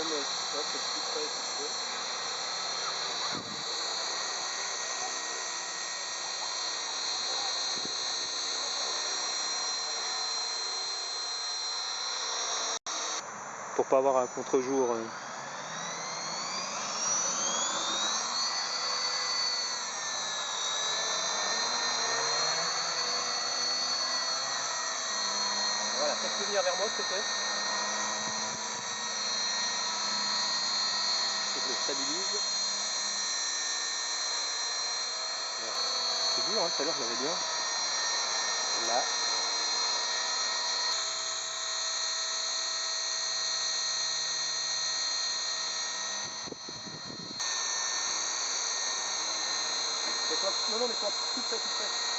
même ça, peut-être plus près si tu veux. Pour pas avoir un contre-jour. Voilà, ça peut venir vers moi s'il te plaît. Je le stabilise. Voilà. C'est dur, hein, tout à l'heure je l'avais bien. Là. Non, non, mais toi, tout près, tout près.